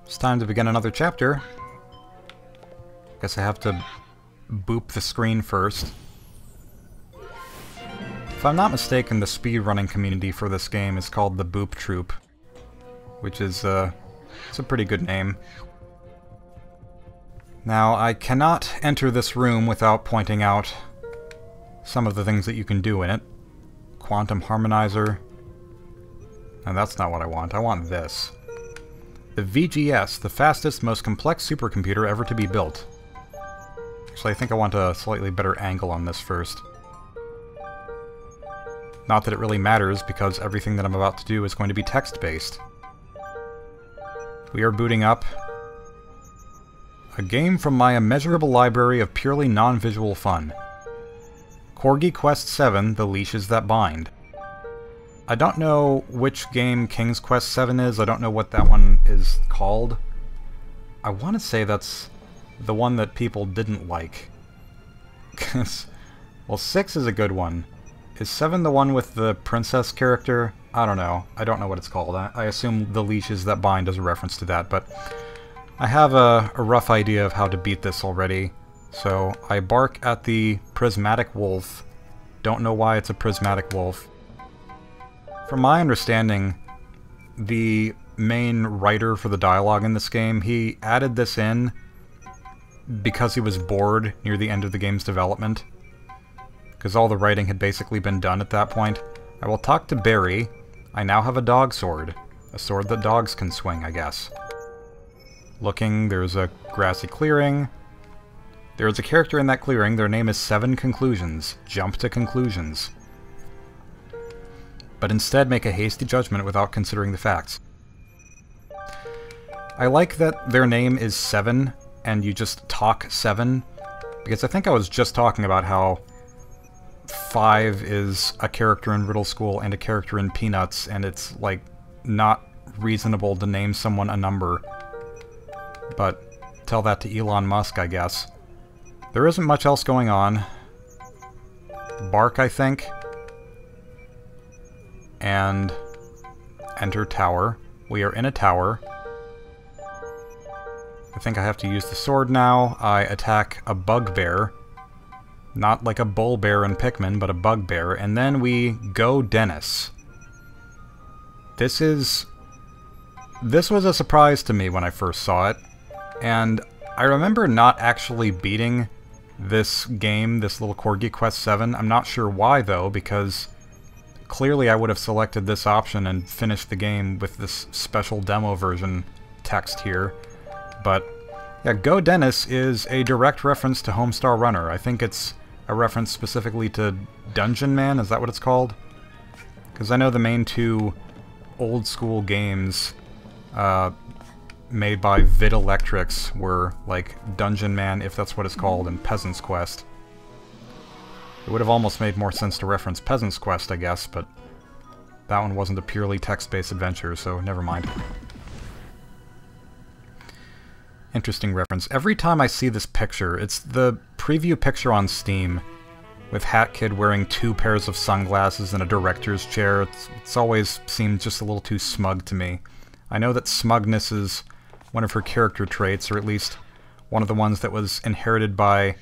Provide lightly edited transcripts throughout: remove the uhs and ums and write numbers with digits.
It's time to begin another chapter. Guess I have to boop the screen first. If I'm not mistaken, the speedrunning community for this game is called the Boop Troop, which is it's a pretty good name. Now, I cannot enter this room without pointing out some of the things that you can do in it. Quantum harmonizer. No, that's not what I want. I want this. The VGS, the fastest, most complex supercomputer ever to be built. Actually, I think I want a slightly better angle on this first. Not that it really matters, because everything that I'm about to do is going to be text-based. We are booting up a game from my immeasurable library of purely non-visual fun. Corgi Quest 7, The Leashes That Bind. I don't know which game King's Quest 7 is, I don't know what that one is called. I want to say that's the one that people didn't like. Well, 6 is a good one. Is 7 the one with the princess character? I don't know. I don't know what it's called. I assume The Leashes That Bind is a reference to that, but I have a rough idea of how to beat this already. So I bark at the prismatic wolf. Don't know why it's a prismatic wolf. From my understanding, the main writer for the dialogue in this game, he added this in because he was bored near the end of the game's development. Because all the writing had basically been done at that point. I will talk to Barry. I now have a dog sword. A sword that dogs can swing, I guess. Looking, there's a grassy clearing. There is a character in that clearing. Their name is 7 Conclusions. Jump to conclusions. But instead make a hasty judgment without considering the facts. I like that their name is 7, and you just talk 7, because I think I was just talking about how 5 is a character in Riddle School and a character in Peanuts, and it's, like, not reasonable to name someone a number. But tell that to Elon Musk, I guess. There isn't much else going on. Bark, I think. And enter tower. We are in a tower. I think I have to use the sword now. I attack a bugbear. Not like a bull bear in Pikmin, but a bugbear. And then we go Dennis. This was a surprise to me when I first saw it. And I remember not actually beating this game, this little Corgi Quest 7. I'm not sure why, though, because clearly I would have selected this option and finished the game with this special demo version text here. But, yeah, Go Dennis is a direct reference to Homestar Runner. I think it's a reference specifically to Dungeon Man, is that what it's called? Because I know the main two old-school games made by Vid Electrics were, like, Dungeon Man, if that's what it's called, and Peasant's Quest. It would have almost made more sense to reference Peasant's Quest, I guess, but that one wasn't a purely text-based adventure, so never mind. Interesting reference. Every time I see this picture, it's the preview picture on Steam, with Hat Kid wearing 2 pairs of sunglasses and a director's chair. It's always seemed just a little too smug to me. I know that smugness is one of her character traits, or at least one of the ones that was inherited by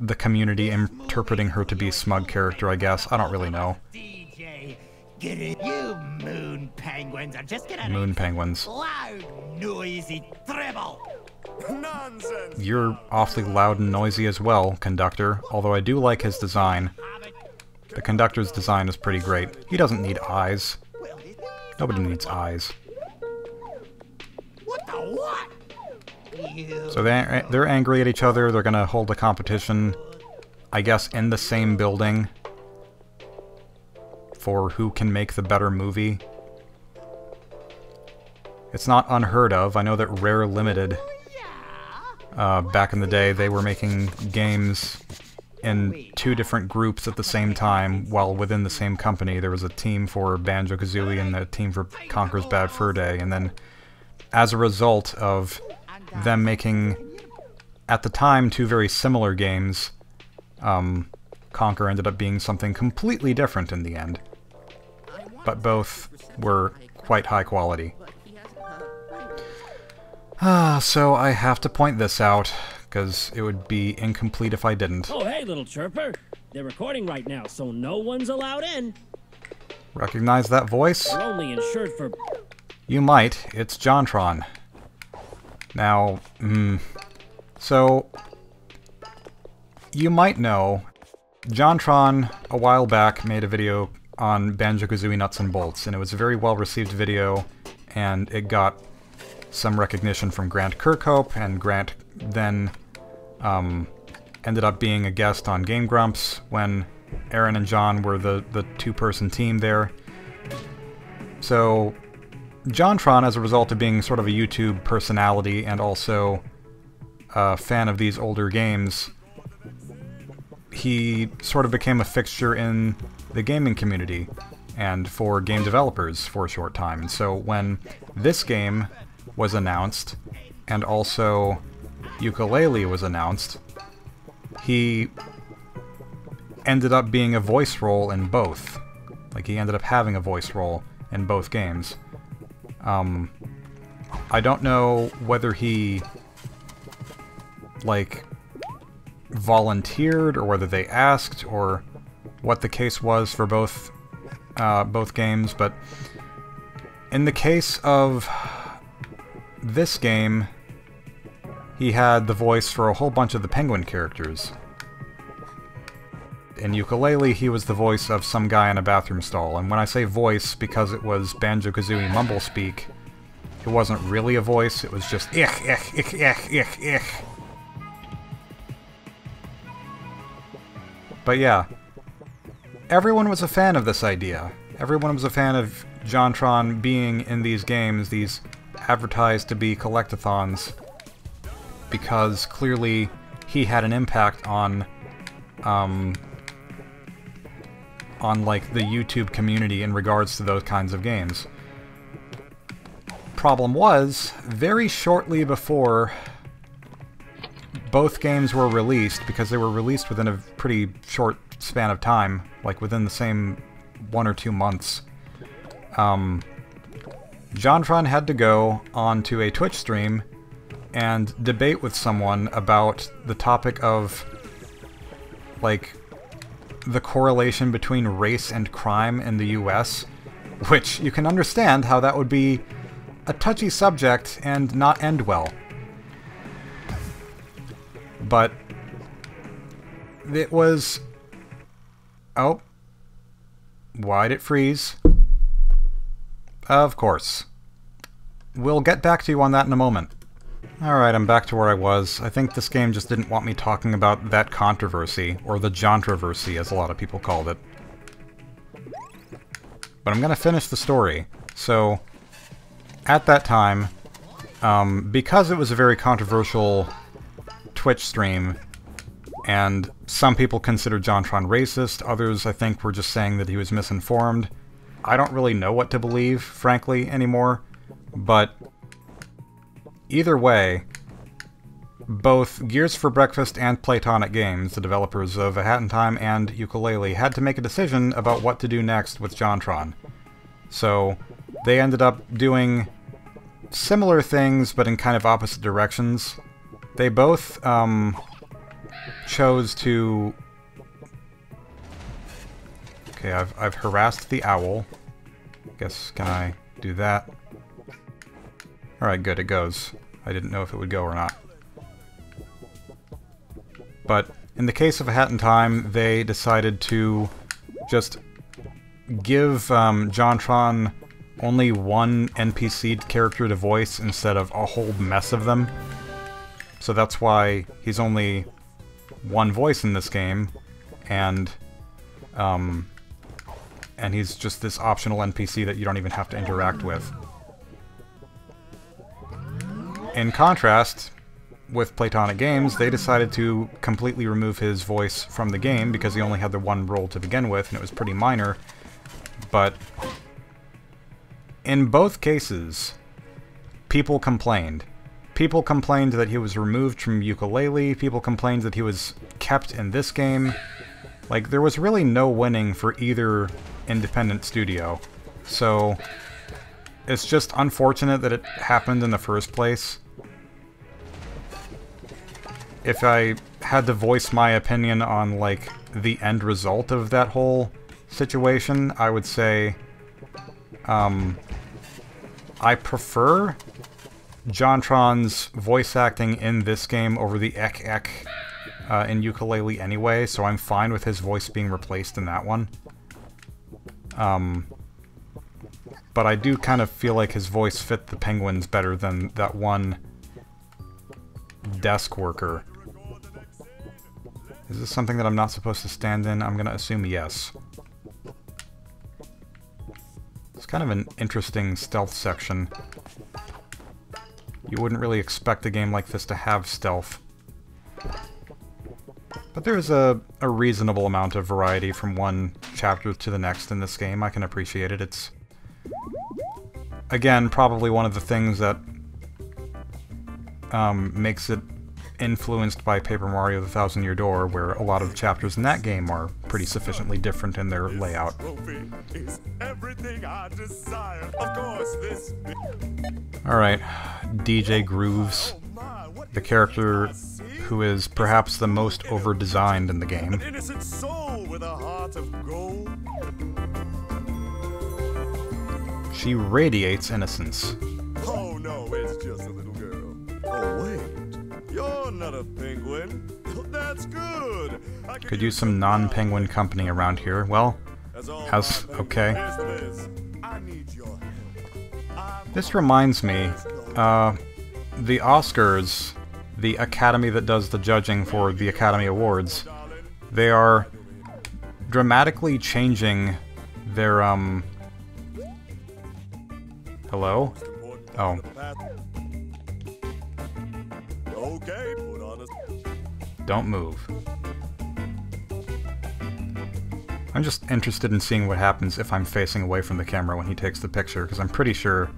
the community interpreting her to be a smug character, I guess. I don't really know. DJ, get it? You moon penguins are just getting Moon penguins. loud, noisy treble. Nonsense. You're awfully loud and noisy as well, Conductor, although I do like his design. The Conductor's design is pretty great. He doesn't need eyes. Nobody needs eyes. What the what? So they're angry at each other. They're gonna hold a competition, I guess, in the same building for who can make the better movie. It's not unheard of. I know that Rare Limited, back in the day, they were making games in 2 different groups at the same time, while within the same company. There was a team for Banjo-Kazooie and a team for Conker's Bad Fur Day, and then as a result of them making, at the time, 2 very similar games, Conker ended up being something completely different in the end. But both were quite high quality. So I have to point this out, because it would be incomplete if I didn't. Oh, hey, little chirper. They're recording right now, so no one's allowed in. Recognize that voice? They're only insured for... You might. It's Jonochrome. Now, so... You might know, Jonochrome, a while back, made a video on Banjo-Kazooie Nuts and Bolts, and it was a very well-received video, and it got some recognition from Grant Kirkhope, and Grant then ended up being a guest on Game Grumps when Aaron and John were the two-person team there. So, Jonochrome, as a result of being sort of a YouTube personality and also a fan of these older games, he sort of became a fixture in the gaming community and for game developers for a short time. And so when this game was announced, and also Yooka-Laylee was announced, he ended up being a voice role in both. Like, he ended up having a voice role in both games. I don't know whether he, like, volunteered or whether they asked or what the case was for both games, but in the case of this game, he had the voice for a whole bunch of the Penguin characters. In Yooka-Laylee, he was the voice of some guy in a bathroom stall, and when I say voice, because it was Banjo-Kazooie mumble speak, it wasn't really a voice, it was just ich, ich, ich, ich, ich, ich. But yeah, everyone was a fan of this idea. Everyone was a fan of Jonochrome being in these games, these advertised to be collectathons, because clearly he had an impact on like the YouTube community in regards to those kinds of games. Problem was, very shortly before both games were released, because they were released within a pretty short span of time, like within the same 1 or 2 months, Jonochrome had to go onto a Twitch stream and debate with someone about the topic of, like, the correlation between race and crime in the US, which you can understand how that would be a touchy subject and not end well. But it was... Oh. Why'd it freeze? Of course. We'll get back to you on that in a moment. Alright, I'm back to where I was. I think this game just didn't want me talking about that controversy, or the Jontroversy, as a lot of people called it. But I'm gonna finish the story. So, at that time, because it was a very controversial Twitch stream, and some people considered Jonochrome racist, others I think were just saying that he was misinformed. I don't really know what to believe, frankly, anymore, but either way, both Gears for Breakfast and Playtonic Games, the developers of A Hat in Time and Yooka-Laylee, had to make a decision about what to do next with Jonochrome. So, they ended up doing similar things, but in kind of opposite directions. They both, chose to... Okay, I've harassed the owl. Guess, can I do that? Alright, good, it goes. I didn't know if it would go or not. But in the case of A Hat in Time, they decided to just give Jonochrome only one NPC character to voice instead of a whole mess of them. So that's why he's only one voice in this game, and he's just this optional NPC that you don't even have to interact with. In contrast, with Playtonic Games, they decided to completely remove his voice from the game because he only had the one role to begin with, and it was pretty minor. But in both cases, people complained. People complained that he was removed from Yooka-Laylee, people complained that he was kept in this game. Like, there was really no winning for either independent studio. So, it's just unfortunate that it happened in the first place. if I had to voice my opinion on, like, the end result of that whole situation, I would say, I prefer Jontron's voice acting in this game over the ek in Yooka-Laylee anyway, so I'm fine with his voice being replaced in that one. But I do kind of feel like his voice fit the penguins better than that one desk worker. Is this something that I'm not supposed to stand in? I'm gonna assume yes. It's kind of an interesting stealth section. You wouldn't really expect a game like this to have stealth. But there's a reasonable amount of variety from one chapter to the next in this game. I can appreciate it. It's, again, probably one of the things that makes it influenced by Paper Mario: The Thousand Year Door, where a lot of chapters in that game are pretty sufficiently different in their layout. Alright, DJ Grooves, the character who is perhaps the most over-designed in the game. An innocent soul with a heart of gold. She radiates innocence. Oh no, it's just a little girl. Oh wait, you're not a penguin. That's good. Could use some non-penguin company around here. Well, okay. I need your help. This reminds me, the Oscars, the academy that does the judging for the Academy Awards, they are dramatically changing their, Hello? Oh. Okay, put on a... Don't move. I'm just interested in seeing what happens if I'm facing away from the camera when he takes the picture, because I'm pretty sure...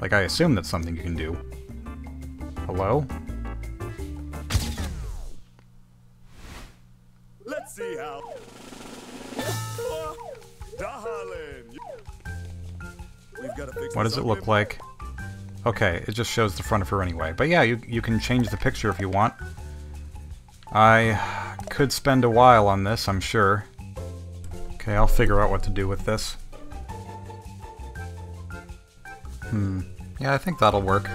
Like, I assume that's something you can do. Hello? Let's see how... Darling! We've got to fix What does it look like? Okay, it just shows the front of her anyway. But yeah, you can change the picture if you want. I could spend a while on this, I'm sure. Okay, I'll figure out what to do with this. Yeah, I think that'll work.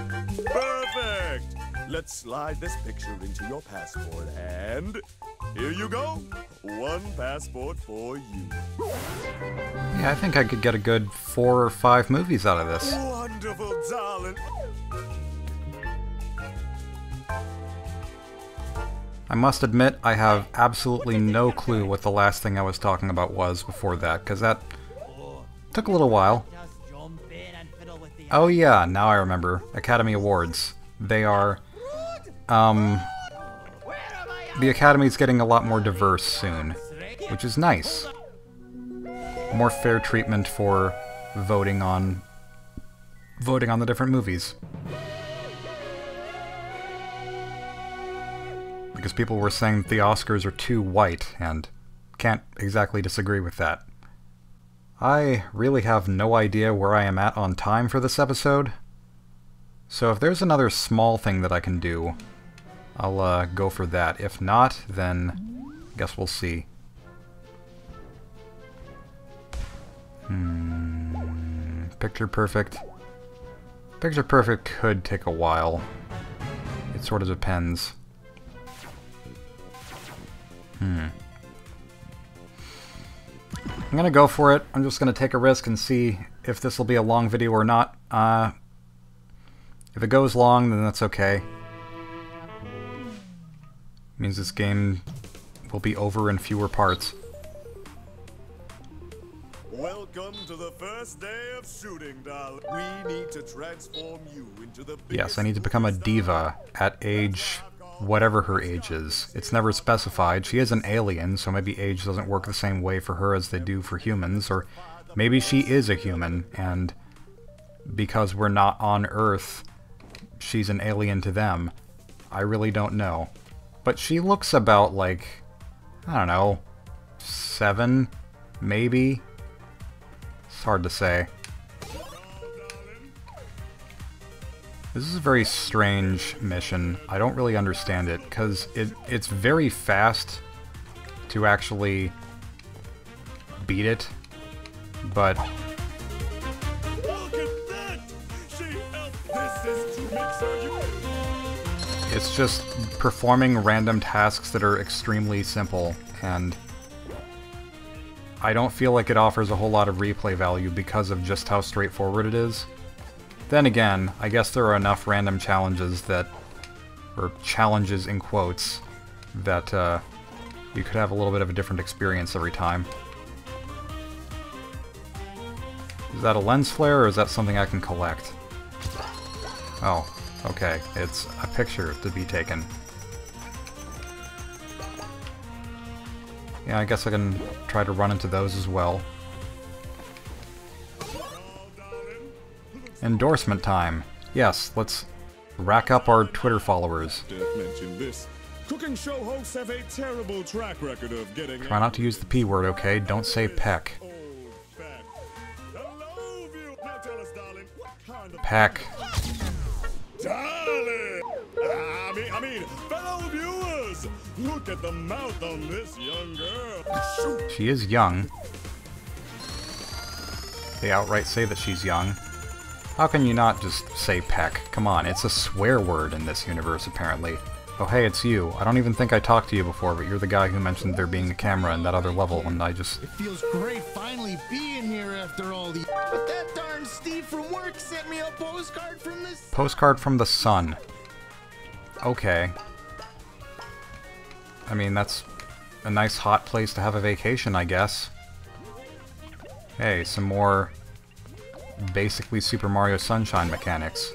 Perfect! Let's slide this picture into your passport, and here you go. One passport for you. Yeah, I think I could get a good 4 or 5 movies out of this. Wonderful, darling. I must admit, I have absolutely no clue what the last thing I was talking about was before that, because that took a little while. Just jump in and fiddle with the Oh yeah, now I remember. Academy Awards. They are, the Academy's getting a lot more diverse soon, which is nice. More fair treatment for voting on the different movies. Because people were saying that the Oscars are too white, and can't exactly disagree with that. I really have no idea where I am at on time for this episode, so if there's another small thing that I can do, I'll go for that. If not, then I guess we'll see. Picture Perfect. Picture Perfect could take a while. It sort of depends. I'm gonna go for it. I'm just gonna take a risk and see if this will be a long video or not. If it goes long, then that's okay. Means this game will be over in fewer parts. Welcome to the first day of shooting, darling. We need to transform you into the Yes, I need to become a diva at age... whatever her age is. It's never specified. She is an alien, so maybe age doesn't work the same way for her as they do for humans, or maybe she is a human, and because we're not on Earth, she's an alien to them. I really don't know. But she looks about like, I don't know, 7, maybe? It's hard to say. This is a very strange mission. I don't really understand it, because it's very fast to actually beat it, but... Look at that! She helped. This is to make sure you... It's just performing random tasks that are extremely simple, and I don't feel like it offers a whole lot of replay value because of just how straightforward it is. Then again, I guess there are enough random challenges that, or challenges in quotes, that you could have a little bit of a different experience every time. Is that a lens flare, or is that something I can collect? Oh, okay, it's a picture to be taken. Yeah, I guess I can try to run into those as well. Endorsement time. Yes, let's rack up our Twitter followers. Didn't mention this. Cooking show hosts have a terrible track record of getting... Try not to use the P word, okay? Don't say peck. old fat. Hello, view. Now tell us, darling, what kind of... Peck. Darling! I mean, fellow viewers, look at the mouth on this young girl. Shoot. She is young. They outright say that she's young. How can you not just say peck? Come on, it's a swear word in this universe, apparently. Oh hey, it's you. I don't even think I talked to you before, but you're the guy who mentioned there being a camera in that other level, and I just... It feels great finally being here after all the... But that darn Steve from work sent me a postcard from this... Postcard from the sun. Okay. I mean, that's a nice hot place to have a vacation, I guess. Hey, some more... basically Super Mario Sunshine mechanics.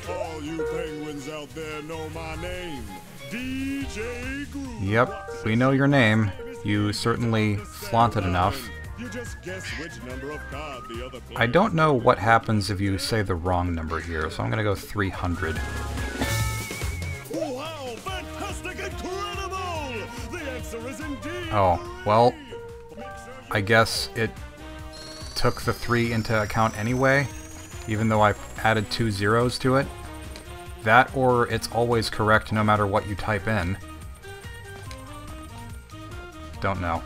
All you penguins out there know my name. DJ Groove. Yep, we know your name. You certainly flaunt it enough. You just guess which number of card the other player... I don't know what happens if you say the wrong number here, so I'm gonna go 300. Wow, fantastic, incredible! The answer is indeed... Oh, well, I guess it took the 3 into account anyway, even though I added 2 zeros to it. That, or it's always correct no matter what you type in. Don't know.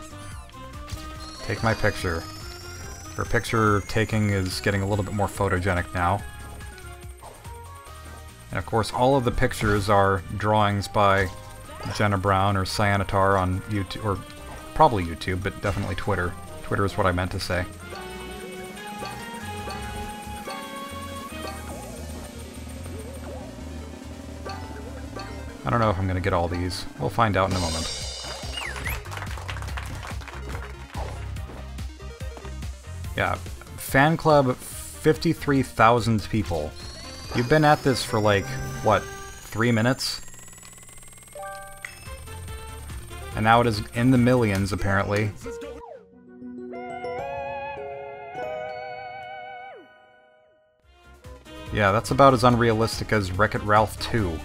Take my picture. Her picture taking is getting a little bit more photogenic now. And of course, all of the pictures are drawings by Jenna Brown or Cyanatar on YouTube, or probably YouTube, but definitely Twitter. Twitter is what I meant to say. I don't know if I'm going to get all these. We'll find out in a moment. Yeah, fan club 53,000 people. You've been at this for like, what, 3 minutes? And now it is in the millions, apparently. Yeah, that's about as unrealistic as Wreck-It Ralph 2,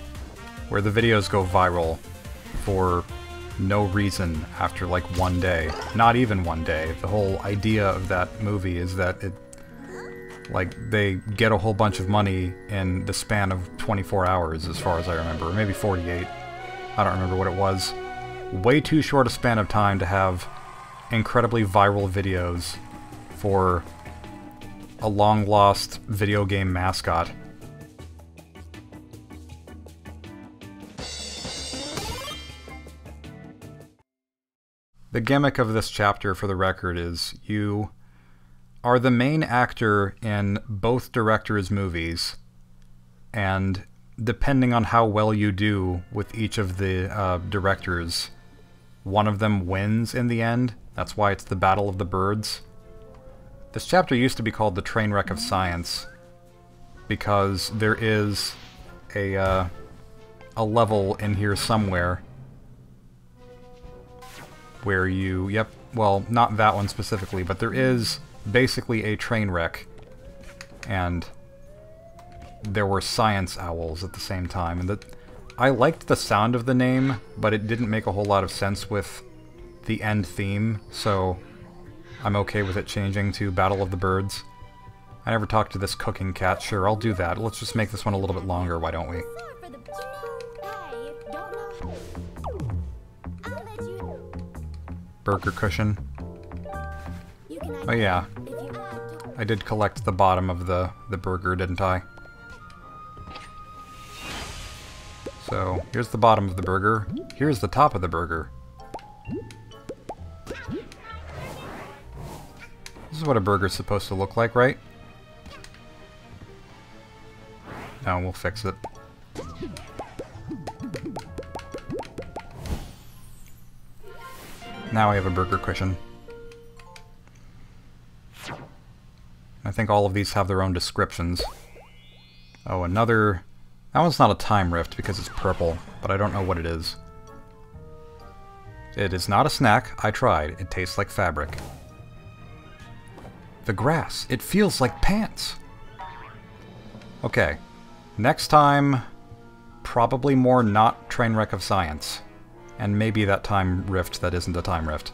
where the videos go viral for no reason after like one day. Not even one day. The whole idea of that movie is that it, like, they get a whole bunch of money in the span of 24 hours, as far as I remember. Or maybe 48. I don't remember what it was. Way too short a span of time to have incredibly viral videos for a long-lost video game mascot. The gimmick of this chapter, for the record, is you are the main actor in both directors' movies, and depending on how well you do with each of the directors, one of them wins in the end. That's why it's the Battle of the Birds. This chapter used to be called The Trainwreck of Science, because there is a level in here somewhere where you, yep, well, not that one specifically, but there is basically a train wreck, and there were science owls at the same time, and I liked the sound of the name, but it didn't make a whole lot of sense with the end theme, so I'm okay with it changing to Battle of the Birds. I never talked to this cooking cat. Sure, I'll do that. Let's just make this one a little bit longer, why don't we? Burger cushion. Oh yeah. I did collect the bottom of the burger, didn't I? So, here's the bottom of the burger. Here's the top of the burger. This is what a burger's supposed to look like, right? No, we'll fix it. Now I have a burger cushion. I think all of these have their own descriptions. Oh, another... That one's not a time rift because it's purple, but I don't know what it is. It is not a snack. I tried. It tastes like fabric. The grass. It feels like pants. Okay. Next time, probably more not Trainwreck of Science. And maybe that time rift that isn't a time rift.